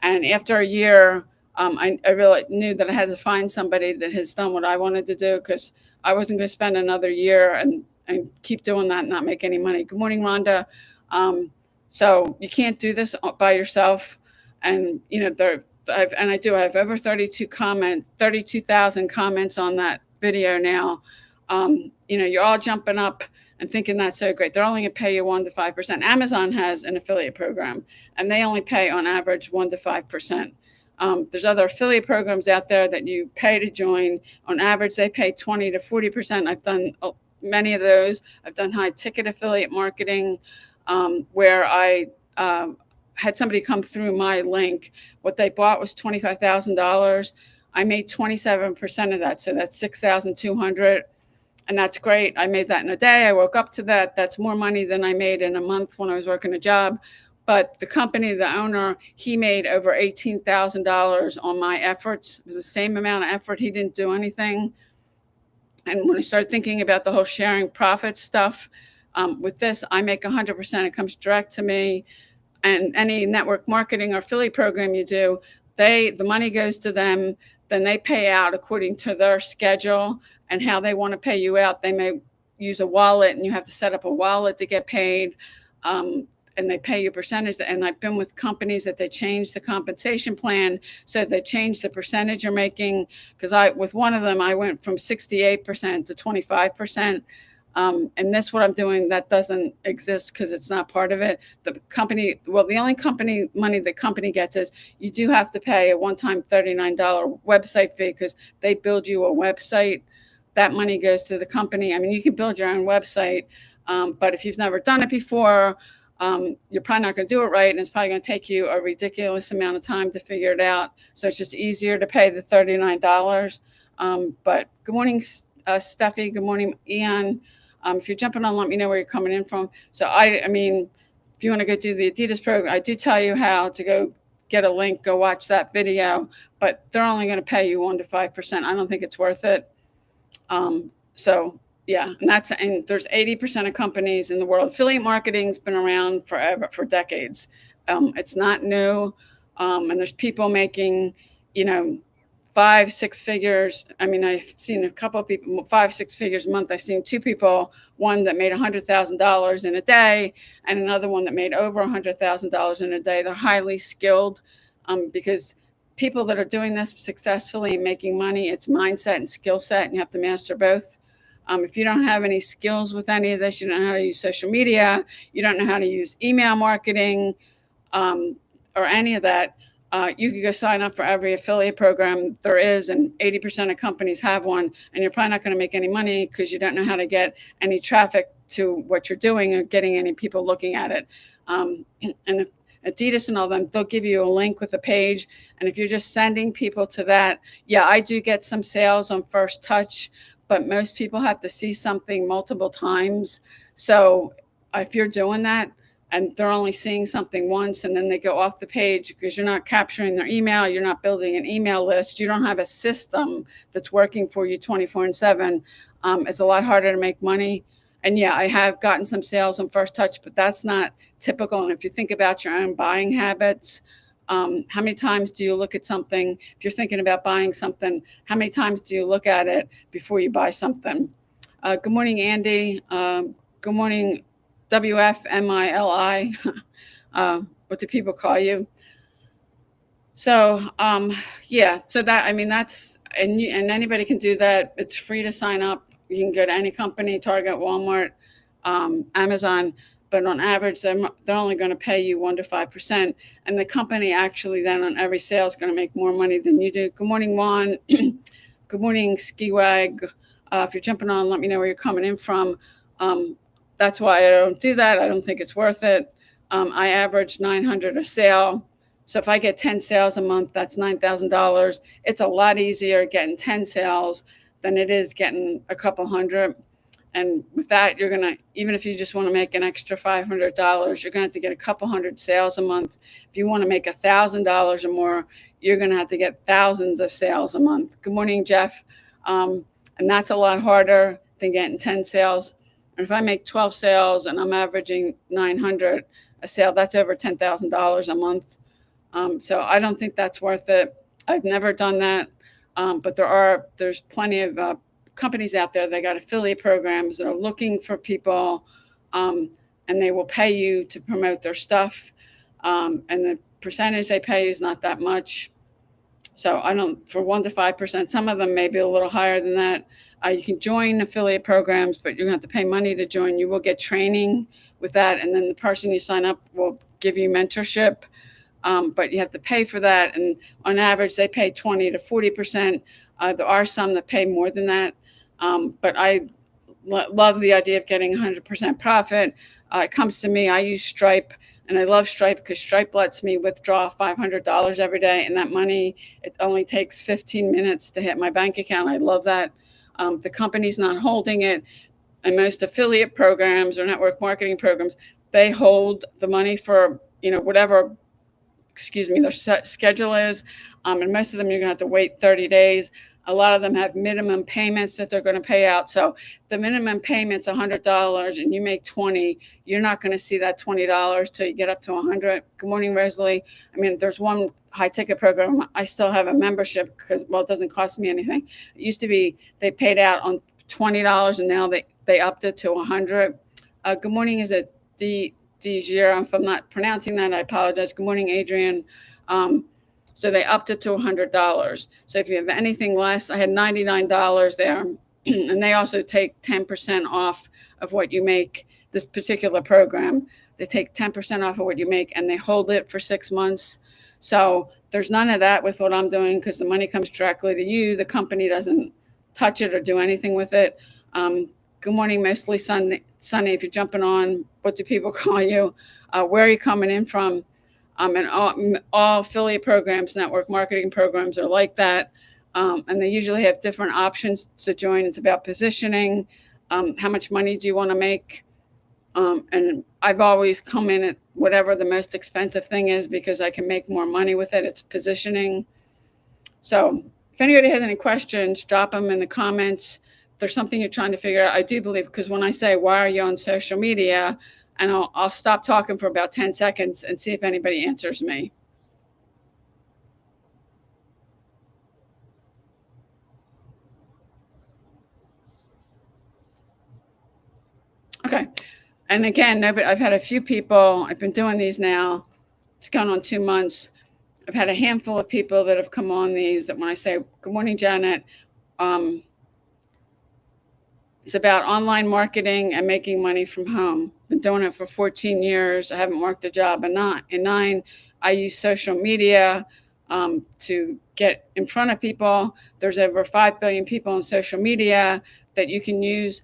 And after a year, I really knew that I had to find somebody that has done what I wanted to do, because I wasn't going to spend another year and keep doing that and not make any money. Good morning, Rhonda. So you can't do this by yourself. And, I have over 32,000 comments on that video now. You're all jumping up and thinking that's so great. They're only going to pay you 1 to 5%. Amazon has an affiliate program, and they only pay on average 1 to 5%. There's other affiliate programs out there that you pay to join. On average, they pay 20 to 40%. I've done many of those. I've done high ticket affiliate marketing, where I had somebody come through my link. What they bought was $25,000. I made 27% of that, so that's $6,200. And that's great. I made that in a day. I woke up to that. That's more money than I made in a month when I was working a job. But the company, the owner, he made over $18,000 on my efforts. It was the same amount of effort. He didn't do anything. And when I started thinking about the whole sharing profits stuff, with this, I make 100%. It comes direct to me. And any network marketing or affiliate program you do, the money goes to them. Then they pay out according to their schedule and how they want to pay you out. They may use a wallet, and you have to set up a wallet to get paid. And they pay you a percentage. And I've been with companies that they changed the compensation plan. So they changed the percentage you're making. Because with one of them, I went from 68% to 25%. And this, what I'm doing, that doesn't exist because it's not part of it. The only company money the company gets is you do have to pay a one-time $39 website fee, because they build you a website. That money goes to the company. I mean, you can build your own website, but if you've never done it before, you're probably not going to do it right, and it's probably going to take you a ridiculous amount of time to figure it out. So it's just easier to pay the $39. But good morning, Steffi. Good morning, Ian. If you're jumping on, let me know where you're coming in from. So I mean, if you want to go do the Adidas program, I do tell you how to go get a link, go watch that video, but they're only going to pay you 1 to 5%. I don't think it's worth it. So yeah, and there's 80% of companies in the world. Affiliate marketing's been around forever, for decades. It's not new. And there's people making, 5-6 figures. I mean, I've seen a couple of people 5-6 figures a month. I've seen 2 people, one that made $100,000 in a day, and another one that made over $100,000 in a day. They're highly skilled, because people that are doing this successfully and making money, it's mindset and skill set, and you have to master both. If you don't have any skills with any of this, you don't know how to use social media, you don't know how to use email marketing, or any of that, you could go sign up for every affiliate program there is, and 80% of companies have one, and you're probably not going to make any money because you don't know how to get any traffic to what you're doing or getting any people looking at it. And Adidas and all them, they'll give you a link with a page. And if you're just sending people to that, yeah, I do get some sales on first touch, but most people have to see something multiple times. So if you're doing that and they're only seeing something once and then they go off the page because you're not capturing their email, you're not building an email list, you don't have a system that's working for you 24/7, it's a lot harder to make money. And yeah, I have gotten some sales on first touch, but that's not typical. And if you think about your own buying habits, how many times do you look at something? If you're thinking about buying something, how many times do you look at it before you buy something? Good morning, Andy. Good morning, WFMILI. What do people call you? So, yeah, so that, I mean, that's, and anybody can do that. It's free to sign up. You can go to any company, Target, Walmart, Amazon, but on average, they're only going to pay you 1 to 5%. And the company actually then on every sale is going to make more money than you do. Good morning, Juan. Good morning, Skiwag. If you're jumping on, let me know where you're coming in from. That's why I don't do that. I don't think it's worth it. I average 900 a sale. So if I get 10 sales a month, that's $9,000. It's a lot easier getting 10 sales than it is getting a couple hundred. And with that, you're going to, even if you just want to make an extra $500, you're going to have to get a couple hundred sales a month. If you want to make $1,000 or more, you're going to have to get thousands of sales a month. Good morning, Jeff. And that's a lot harder than getting 10 sales. And if I make 12 sales and I'm averaging 900 a sale, that's over $10,000 a month. So I don't think that's worth it. I've never done that. But there's plenty of companies out there. They got affiliate programs that are looking for people, and they will pay you to promote their stuff. And the percentage they pay you is not that much. So I don't, for 1 to 5%, some of them may be a little higher than that. You can join affiliate programs, but you're going to have to pay money to join. You will get training with that. And then the person you sign up will give you mentorship. But you have to pay for that. And on average, they pay 20 to 40%. There are some that pay more than that. But I love the idea of getting 100% profit. It comes to me. I use Stripe, and I love Stripe because Stripe lets me withdraw $500 every day. And that money, it only takes 15 minutes to hit my bank account. I love that. The company's not holding it. And most affiliate programs or network marketing programs, they hold the money for, whatever their schedule is. And most of them, you're going to have to wait 30 days. A lot of them have minimum payments that they're going to pay out. So if the minimum payment's $100 and you make 20, you're not going to see that $20 till you get up to 100. Good morning, Rosalie. I mean, there's one high ticket program. I still have a membership because, well, it doesn't cost me anything. It used to be they paid out on $20 and now they upped it to 100. Good morning. Is it Digier? If I'm not pronouncing that, I apologize. Good morning, Adrian. So they upped it to $100. So if you have anything less, I had $99 there. And they also take 10% off of what you make. This particular program, they take 10% off of what you make and they hold it for 6 months. So there's none of that with what I'm doing because the money comes directly to you. The company doesn't touch it or do anything with it. Good morning, mostly Sunny. If you're jumping on, what do people call you? Where are you coming in from? And all affiliate programs, network marketing programs are like that. And they usually have different options to join. It's about positioning. How much money do you want to make? And I've always come in at whatever the most expensive thing is because I can make more money with it. It's positioning. So if anybody has any questions, drop them in the comments. If there's something you're trying to figure out, I do believe, because when I say, why are you on social media? And I'll stop talking for about 10 seconds and see if anybody answers me. Okay. And again, I've had a few people, I've been doing these now, it's going on 2 months. I've had a handful of people that have come on these that when I say, good morning, Janet, it's about online marketing and making money from home. Been doing it for 14 years. I haven't worked a job in 9. I use social media to get in front of people. There's over 5 billion people on social media that you can use.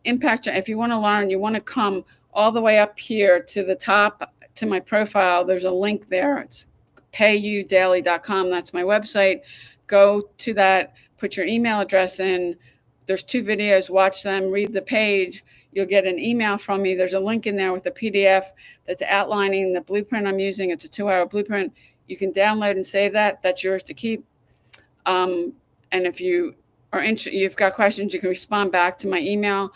Impact. If you want to learn, you want to come all the way up here to the top to my profile, there's a link there. It's payudaily.com. That's my website. Go to that, put your email address in. There's 2 videos, watch them, read the page. You'll get an email from me. There's a link in there with a PDF that's outlining the blueprint I'm using. It's a 2-hour blueprint. You can download and save that. That's yours to keep. And if you are you've got questions, you can respond back to my email.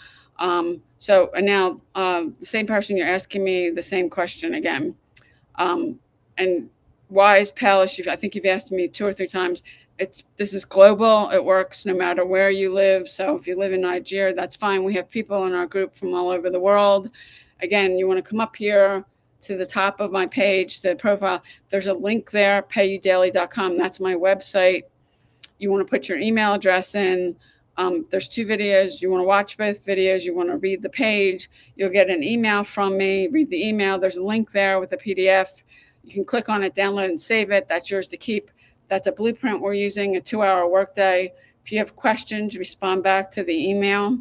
So now the same person, you're asking me the same question again. And why is Palace? I think you've asked me 2 or 3 times. This is global. It works no matter where you live. So if you live in Nigeria, that's fine. We have people in our group from all over the world. Again, you want to come up here to the top of my page, the profile. There's a link there, payudaily.com. That's my website. You want to put your email address in. There's 2 videos. You want to watch both videos. You want to read the page. You'll get an email from me. Read the email. There's a link there with a PDF. You can click on it, download and save it. That's yours to keep. That's a blueprint we're using, a 2-hour workday. If you have questions, respond back to the email.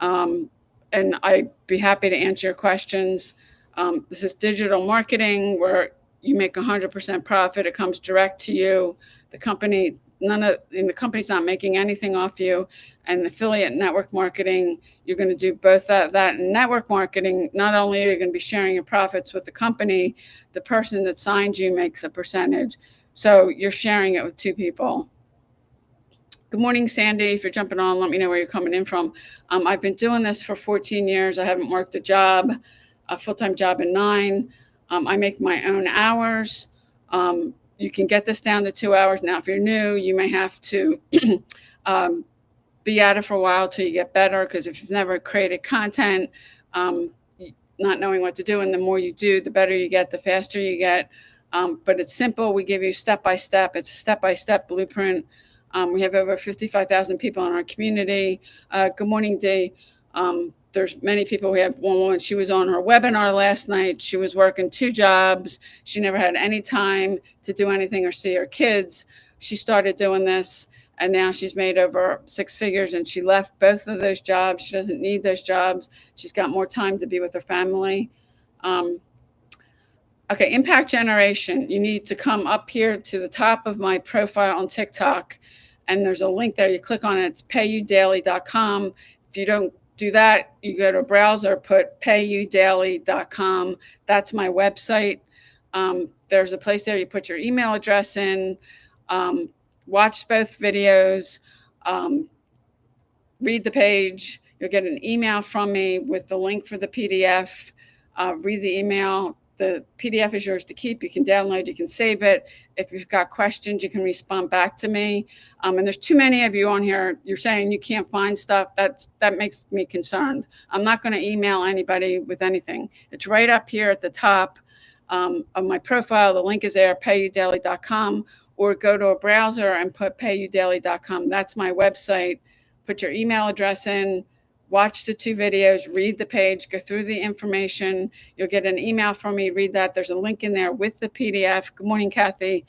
And I'd be happy to answer your questions. This is digital marketing where you make 100% profit. It comes direct to you. The company, the company's not making anything off you. And affiliate network marketing, you're going to do both that and network marketing. Not only are you going to be sharing your profits with the company, the person that signed you makes a percentage. So you're sharing it with 2 people. Good morning, Sandy. If you're jumping on, let me know where you're coming in from. I've been doing this for 14 years. I haven't worked a full-time job in 9. I make my own hours. You can get this down to 2 hours. Now, if you're new, you may have to be at it for a while till you get better, because if you've never created content, not knowing what to do, and the more you do, the better you get, the faster you get. But it's simple. We give you step-by-step. It's a step-by-step blueprint. We have over 55,000 people in our community. Good morning, Dee. There's many people. We have one woman. She was on her webinar last night. She was working 2 jobs. She never had any time to do anything or see her kids. She started doing this, and now she's made over 6 figures, and she left both of those jobs. She doesn't need those jobs. She's got more time to be with her family. Okay, impact generation. You need to come up here to the top of my profile on TikTok, and there's a link there. You click on it. It's payudaily.com. If you don't do that, you go to a browser, put payudaily.com. That's my website. There's a place there. You put your email address in, watch both videos, read the page. You'll get an email from me with the link for the PDF. Read the email. The PDF is yours to keep. You can download, you can save it. If you've got questions, you can respond back to me. And there's too many of you on here. You're saying you can't find stuff. That makes me concerned. I'm not going to email anybody with anything. It's right up here at the top of my profile. The link is there, payudaily.com, or go to a browser and put payudaily.com. That's my website. Put your email address in. Watch the 2 videos, read the page, go through the information. You'll get an email from me, read that. There's a link in there with the PDF. Good morning, Kathy.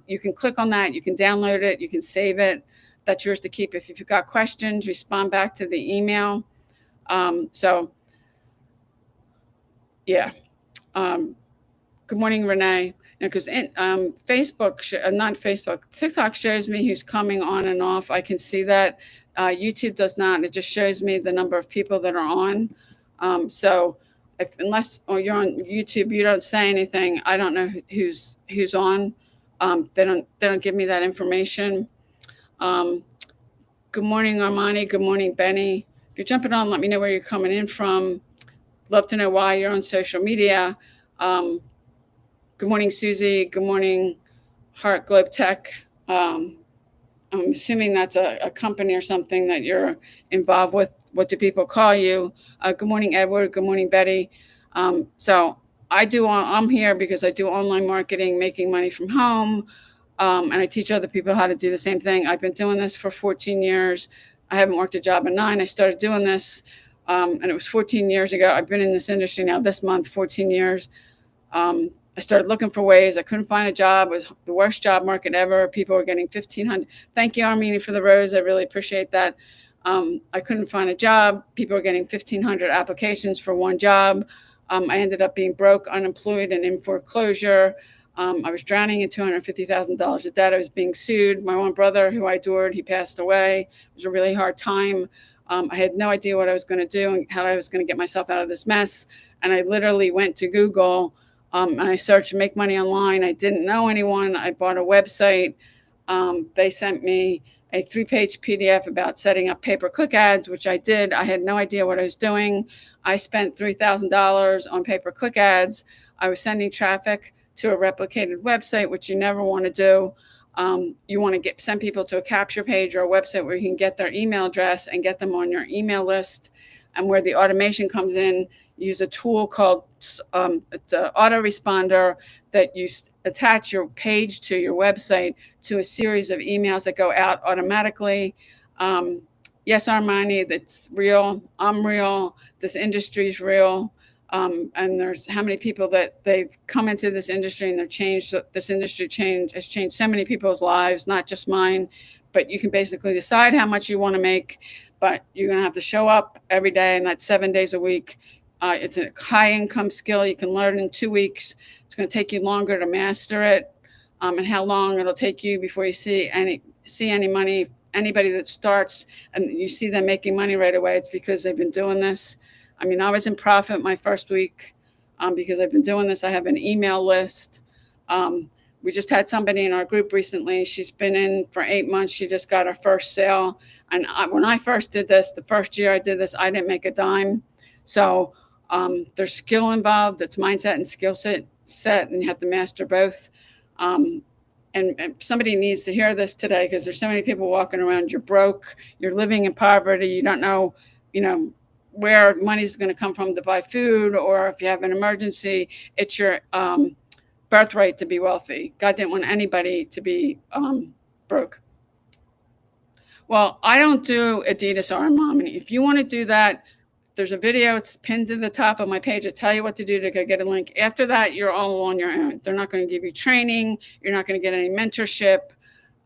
You can click on that. You can download it. You can save it. That's yours to keep. If you've got questions, respond back to the email. Yeah. Good morning, Renee. Because TikTok shows me who's coming on and off. I can see that. YouTube does not. It just shows me the number of people that are on. So unless you're on YouTube, you don't say anything. I don't know who's on. They don't give me that information. Good morning, Armani. Good morning, Benny. If you're jumping on, let me know where you're coming in from. Love to know why you're on social media. Good morning, Susie. Good morning, Heart Globe Tech. I'm assuming that's a company or something that you're involved with. What do people call you? Good morning, Edward. Good morning, Betty. So I'm here because I do online marketing, making money from home. And I teach other people how to do the same thing. I've been doing this for 14 years. I haven't worked a job in 9. I started doing this, and it was 14 years ago. I've been in this industry now this month, 14 years. I started looking for ways. I couldn't find a job. It was the worst job market ever. People were getting $1,500. Thank you, Armini, for the rose. I really appreciate that. I couldn't find a job. People were getting 1,500 applications for one job. I ended up being broke, unemployed, and in foreclosure. I was drowning in $250,000 of debt. I was being sued. My one brother, who I adored, he passed away. It was a really hard time. I had no idea what I was going to do and how I was going to get myself out of this mess. And I literally went to Google, and I searched make money online. I didn't know anyone. I bought a website. They sent me a 3-page PDF about setting up pay-per-click ads, which I did. I had no idea what I was doing. I spent $3,000 on pay-per-click ads. I was sending traffic to a replicated website, which you never want to do. You want to send people to a capture page or a website where you can get their email address and get them on your email list. And where the automation comes in, use a tool called it's an autoresponder that you attach your page to your website to a series of emails that go out automatically. Yes, Armani, that's real. I'm real. This industry is real. And there's how many people that they've come into this industry and they're changed. This industry has changed so many people's lives, not just mine. But you can basically decide how much you want to make, but you're going to have to show up every day, and that's 7 days a week. It's a high income skill you can learn in 2 weeks. It's going to take you longer to master it, and how long it'll take you before you see any money. Anybody that starts and you see them making money right away, it's because they've been doing this. I mean, I was in profit my first week because I've been doing this. I have an email list. We just had somebody in our group recently. She's been in for 8 months. She just got her first sale. And when I first did this, the first year I did this, I didn't make a dime. So there's skill involved. It's mindset and skill set, and you have to master both. And somebody needs to hear this today because there's so many people walking around. You're broke. You're living in poverty. You don't know, where money's going to come from to buy food, or if you have an emergency, it's your birthright to be wealthy. God didn't want anybody to be broke. Well, I don't do Adidas or Armani. If you want to do that, there's a video. It's pinned to the top of my page. I tell you what to do to go get a link. After that, you're all on your own. They're not going to give you training. You're not going to get any mentorship.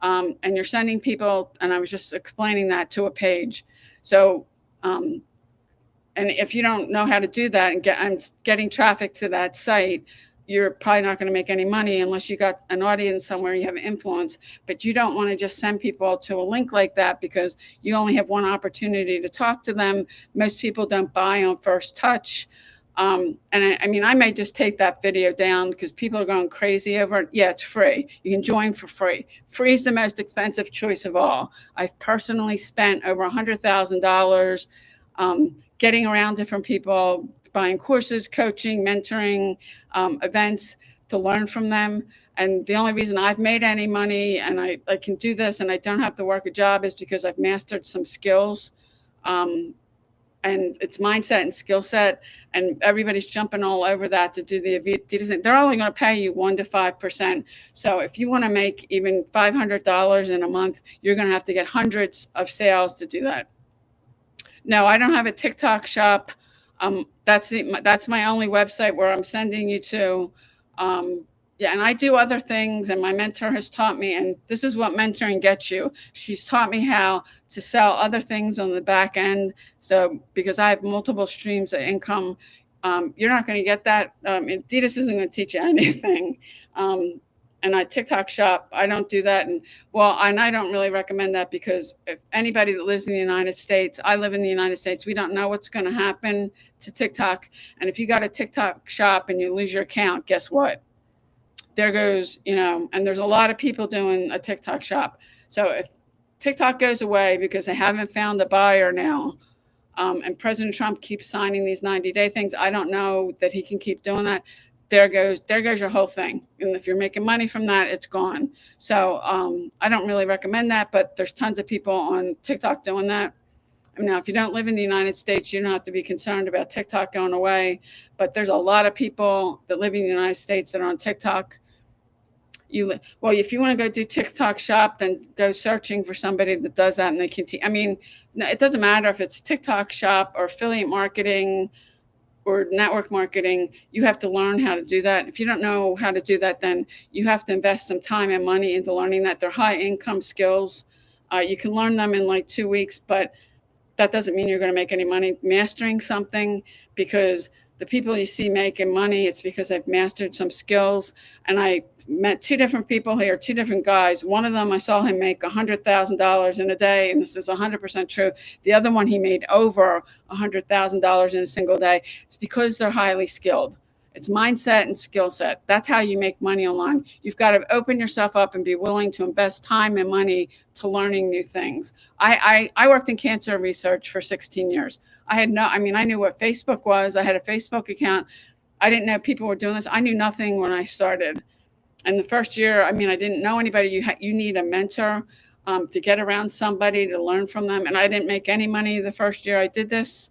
And you're sending people, and I was just explaining that, to a page. So, and if you don't know how to do that and getting traffic to that site, you're probably not going to make any money unless you got an audience somewhere, you have influence. But you don't want to just send people to a link like that because you only have one opportunity to talk to them. Most people don't buy on first touch. And I may just take that video down because people are going crazy over it. Yeah, it's free. You can join for free. Free is the most expensive choice of all. I've personally spent over $100,000 getting around different people, buying courses, coaching, mentoring, events to learn from them. And the only reason I've made any money and I can do this and I don't have to work a job is because I've mastered some skills. And it's mindset and skill set, and everybody's jumping all over that to do the Adidas. They're only going to pay you 1% to 5%. So if you want to make even $500 in a month, you're going to have to get hundreds of sales to do that. No, I don't have a TikTok shop. That's my only website where I'm sending you to. Yeah, and I do other things, and my mentor has taught me, and this is what mentoring gets you. She's taught me how to sell other things on the back end. So because I have multiple streams of income, you're not going to get that. Adidas isn't going to teach you anything. And I TikTok shop, I don't do that. And I don't really recommend that because if anybody that lives in the United States, I live in the United States, we don't know what's going to happen to TikTok. And if you got a TikTok shop and you lose your account, guess what? There goes, and there's a lot of people doing a TikTok shop. So if TikTok goes away because they haven't found a buyer now, and President Trump keeps signing these 90-day things, I don't know that he can keep doing that. There goes your whole thing. And if you're making money from that, it's gone. So I don't really recommend that, but there's tons of people on TikTok doing that. Now, if you don't live in the United States, you don't have to be concerned about TikTok going away. But there's a lot of people that live in the United States that are on TikTok. If you want to go do TikTok shop, then go searching for somebody that does that, and they can. It doesn't matter if it's TikTok shop or affiliate marketing or network marketing. You have to learn how to do that. If you don't know how to do that, then you have to invest some time and money into learning that. They're high income skills. You can learn them in like 2 weeks, but that doesn't mean you're going to make any money mastering something, because The people you see making money, it's because they've mastered some skills. And I met two different people here, two different guys. One of them, I saw him make $100,000 in a day, and this is 100% true. The other one, he made over $100,000 in a single day. It's because they're highly skilled. It's mindset and skill set. That's how you make money online. You've got to open yourself up and be willing to invest time and money to learning new things. I worked in cancer research for 16 years. I knew what Facebook was. I had a Facebook account. I didn't know people were doing this. I knew nothing when I started. And the first year, I didn't know anybody. You need a mentor to get around somebody to learn from them. And I didn't make any money the first year I did this.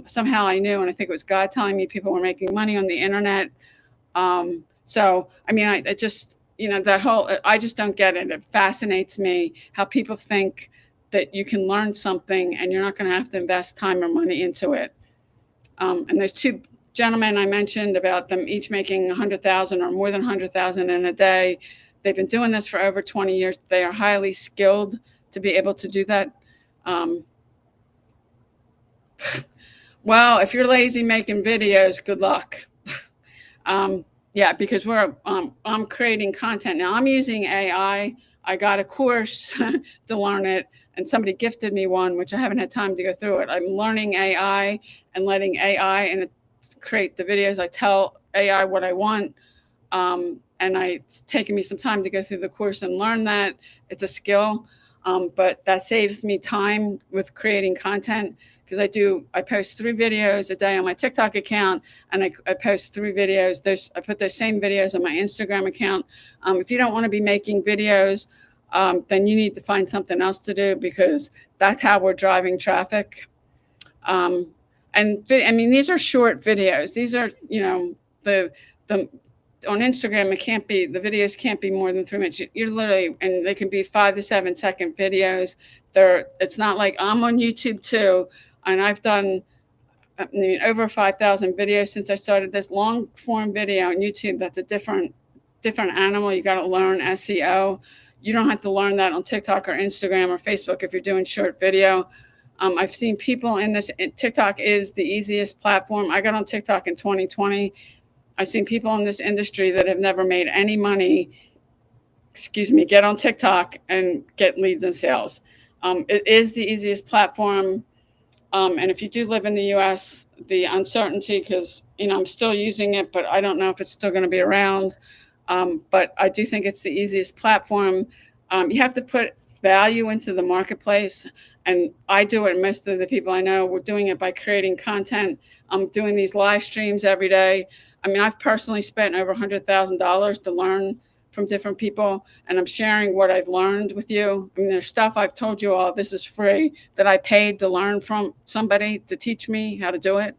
Somehow I knew, and I think it was God telling me people were making money on the internet. I just, that whole, I just don't get it. It fascinates me how people think that you can learn something and you're not going to have to invest time or money into it. And there's two gentlemen I mentioned about them each making 100,000 or more than 100,000 in a day. They've been doing this for over 20 years. They are highly skilled to be able to do that. Well, if you're lazy making videos, good luck. Yeah, because I'm creating content now. I'm using AI. I got a course to learn it, and somebody gifted me one, which I haven't had time to go through it. I'm learning AI and letting AI and create the videos. I tell AI what I want, and it's taken me some time to go through the course and learn that. It's a skill, but that saves me time with creating content because I post 3 videos a day on my TikTok account, and I post 3 videos. I put those same videos on my Instagram account. If you don't want to be making videos, then you need to find something else to do because that's how we're driving traffic. These are short videos. These are, the on Instagram, the videos can't be more than 3 minutes. You're literally, and they can be 5 to 7 second videos. It's not like I'm on YouTube too, and I've done over 5,000 videos since I started this long form video on YouTube. That's a different animal. You got to learn SEO. You don't have to learn that on TikTok or Instagram or Facebook if you're doing short video. I've seen people TikTok is the easiest platform. I got on TikTok in 2020. I've seen people in this industry that have never made any money, get on TikTok and get leads and sales. It is the easiest platform. And if you do live in the US, the uncertainty, because, I'm still using it, but I don't know if it's still going to be around. But I do think it's the easiest platform. You have to put value into the marketplace. And I do it. Most of the people I know, we're doing it by creating content. I'm doing these live streams every day. I've personally spent over $100,000 to learn from different people, and I'm sharing what I've learned with you. There's stuff I've told you all, this is free, that I paid to learn from somebody to teach me how to do it.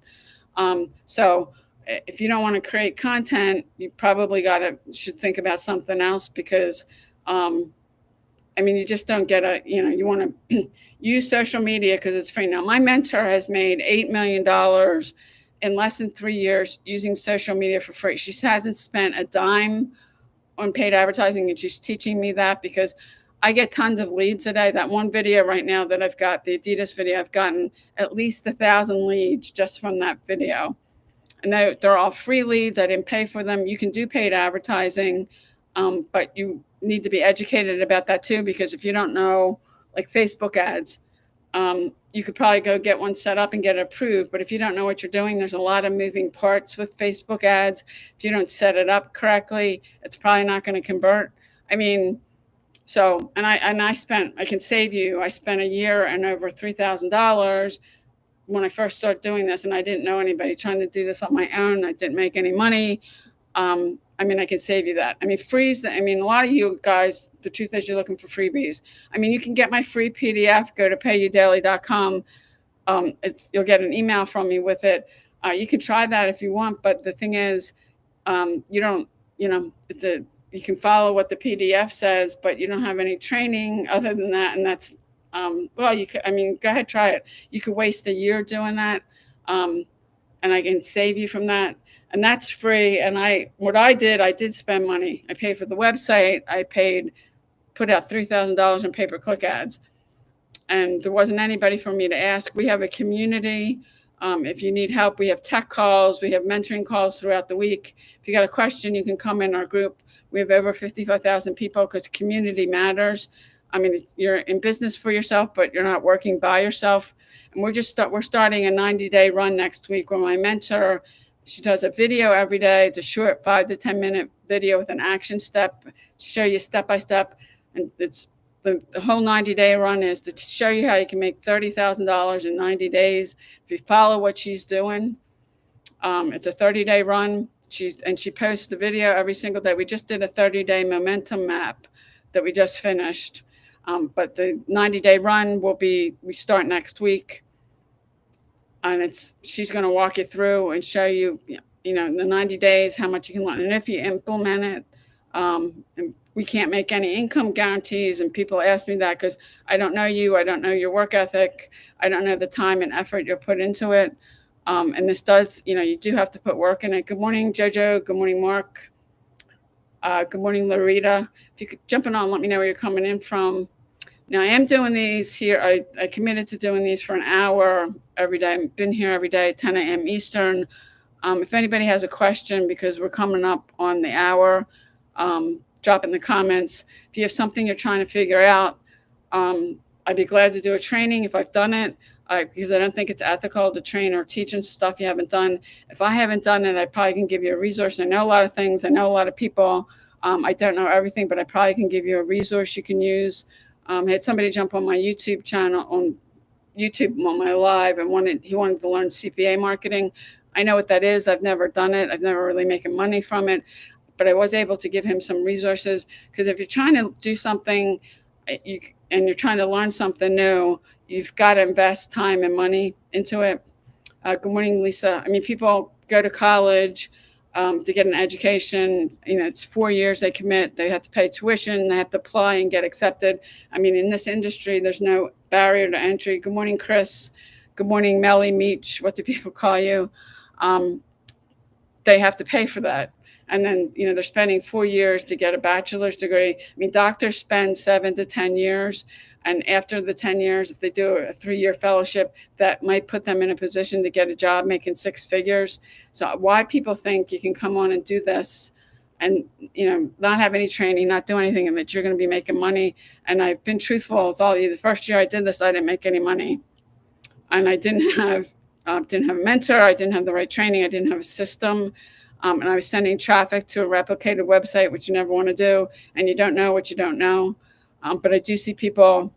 So if you don't want to create content, you probably should think about something else because, you just don't get you want to use social media because it's free. Now, my mentor has made $8 million in less than 3 years using social media for free. She hasn't spent a dime on paid advertising, and she's teaching me that because I get tons of leads a day. That one video right now that I've got, the Adidas video, I've gotten at least 1,000 leads just from that video. And they're all free leads. I didn't pay for them. You can do paid advertising, but you need to be educated about that too, because if you don't know, like Facebook ads, you could probably go get one set up and get it approved. But if you don't know what you're doing, there's a lot of moving parts with Facebook ads. If you don't set it up correctly, it's probably not going to convert. I can save you. I spent a year and over $3,000 when I first started doing this, and I didn't know anybody, trying to do this on my own. I didn't make any money. I can save you that. A lot of you guys, the truth is you're looking for freebies. You can get my free PDF, go to payyoudaily.com. You'll get an email from me with it. You can try that if you want, but the thing is, you can follow what the PDF says, but you don't have any training other than that. And that's, go ahead, try it. You could waste a year doing that. And I can save you from that. And that's free. And I did spend money. I paid for the website. Put out $3,000 in pay-per-click ads. And there wasn't anybody for me to ask. We have a community If you need help, we have tech calls, we have mentoring calls throughout the week. If you got a question, you can come in our group. We have over 55,000 people because community matters. I mean, you're in business for yourself, but you're not working by yourself. And we're starting a 90-day run next week where my mentor, she does a video every day. It's a short 5 to 10 minute video with an action step to show you step by step. And it's the whole 90-day run is to show you how you can make $30,000 in 90 days if you follow what she's doing. It's a 30-day run. She posts the video every single day. We just did a 30-day momentum map that we just finished. But the 90-day run we start next week. And she's going to walk you through and show you, in the 90 days, how much you can learn. And if you implement it, and we can't make any income guarantees. And people ask me that because I don't know you. I don't know your work ethic. I don't know the time and effort you put into it. And this does, you do have to put work in it. Good morning, Jojo. Good morning, Mark. Good morning, Larita. If you could jump in on, let me know where you're coming in from. Now, I am doing these here. I committed to doing these for an hour every day. I've been here every day at 10 a.m. Eastern. If anybody has a question, because we're coming up on the hour, drop in the comments. If you have something you're trying to figure out, I'd be glad to do a training if I've done it, because I don't think it's ethical to train or teach and stuff you haven't done. If I haven't done it, I probably can give you a resource. I know a lot of things. I know a lot of people. I don't know everything, but I probably can give you a resource you can use. I had somebody jump on my YouTube channel, on my live, and he wanted to learn CPA marketing. I know what that is. I've never done it. I've never really making money from it, but I was able to give him some resources, because if you're trying to do something and you're trying to learn something new, you've got to invest time and money into it. Good morning, Lisa. I mean, people go to college to get an education. It's 4 years they commit. They have to pay tuition. They have to apply and get accepted. I mean, in this industry, there's no barrier to entry. Good morning, Chris. Good morning, Melly Meach. What do people call you? They have to pay for that. And then, they're spending 4 years to get a bachelor's degree. I mean, doctors spend 7 to 10 years. And after the 10 years, if they do a 3-year fellowship, that might put them in a position to get a job making 6 figures. So why people think you can come on and do this and, not have any training, not do anything, and that you're going to be making money. And I've been truthful with all of you. The first year I did this, I didn't make any money. And I didn't have a mentor. I didn't have the right training. I didn't have a system. And I was sending traffic to a replicated website, which you never want to do. And you don't know what you don't know. But I do see people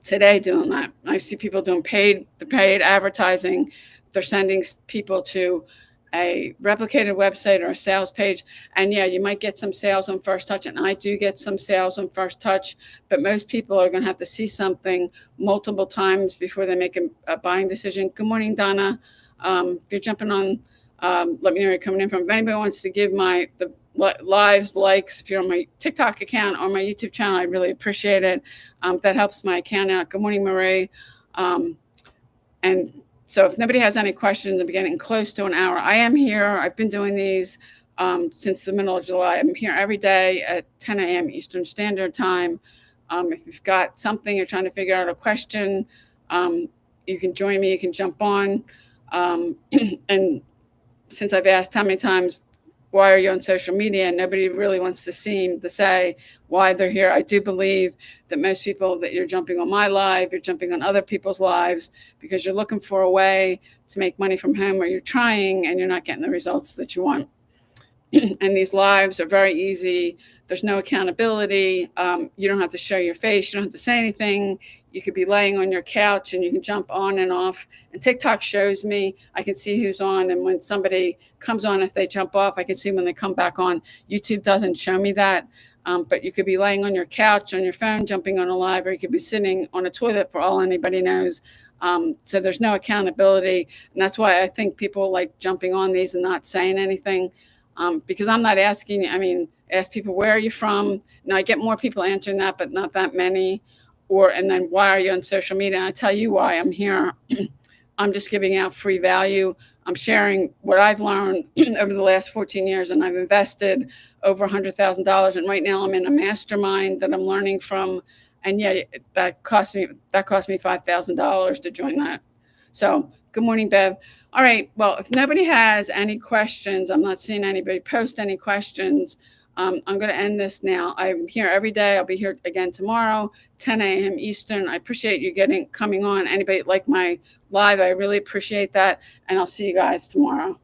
today doing that. I see people doing paid advertising. They're sending people to a replicated website or a sales page. And yeah, you might get some sales on first touch. And I do get some sales on first touch. But most people are going to have to see something multiple times before they make a buying decision. Good morning, Donna. If you're jumping on, let me know where you're coming in from. If anybody wants to give the lives, likes, if you're on my TikTok account or my YouTube channel, I really appreciate it. That helps my account out. Good morning, Marie. And so if nobody has any questions, I'm getting close to an hour. I am here. I've been doing these since the middle of July. I'm here every day at 10 a.m. Eastern Standard Time. If you've got something you're trying to figure out, a question, you can join me. You can jump on. And since I've asked how many times, why are you on social media? And nobody really wants to seem to say why they're here. I do believe that most people that you're jumping on my live, you're jumping on other people's lives because you're looking for a way to make money from home, or you're trying and you're not getting the results that you want. And these lives are very easy. There's no accountability. You don't have to show your face. You don't have to say anything. You could be laying on your couch and you can jump on and off. And TikTok shows me, I can see who's on. And when somebody comes on, if they jump off, I can see when they come back on. YouTube doesn't show me that. But you could be laying on your couch, on your phone, jumping on a live, or you could be sitting on a toilet for all anybody knows. So there's no accountability. And that's why I think people like jumping on these and not saying anything. Because I'm not asking, ask people, where are you from? Now I get more people answering that, but not that many. And then why are you on social media? And I tell you why I'm here. I'm just giving out free value. I'm sharing what I've learned over the last 14 years, and I've invested over $100,000. And right now I'm in a mastermind that I'm learning from. And yeah, that cost me $5,000 to join that. So good morning, Bev. All right. Well, if nobody has any questions, I'm not seeing anybody post any questions. I'm going to end this now. I'm here every day. I'll be here again tomorrow, 10 a.m. Eastern. I appreciate you coming on. Anybody like my live, I really appreciate that. And I'll see you guys tomorrow.